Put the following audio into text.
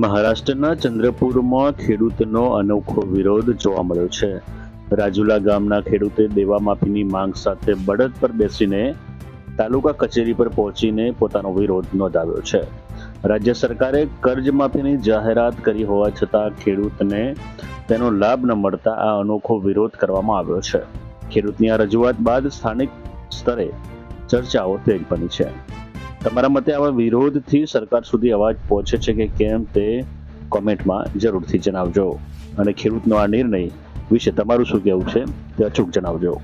મહારાષ્ટ્રના ચંદ્રપુરમાં ખેડૂતનો અનોખો વિરોધ જોવા મળ્યો છે. રાજુલા ગામના ખેડૂતે દેવા માફીની માંગ સાથે બળદ પર બેસીને તાલુકા કચેરી પર પહોંચીને પોતાનો વિરોધ નોંધાવ્યો છે. રાજ્ય સરકારે કર્જ માફીની જાહેરાત કરી હોવા છતાં ખેડૂતને તેનો લાભ ન મળતા આ અનોખો વિરોધ કરવામાં આવ્યો છે. ખેડૂતની આ રજૂઆત બાદ સ્થાનિક સ્તરે ચર્ચાઓ તેજ બની છે. તમારા મતે આવા વિરોધથી સરકાર સુધી અવાજ પહોંચે છે કે કેમ તે કોમેન્ટમાં જરૂરથી જણાવજો અને ખેડૂતનો આ નિર્ણય વિશે તમારું શું કહેવું છે તે અચૂક જણાવજો.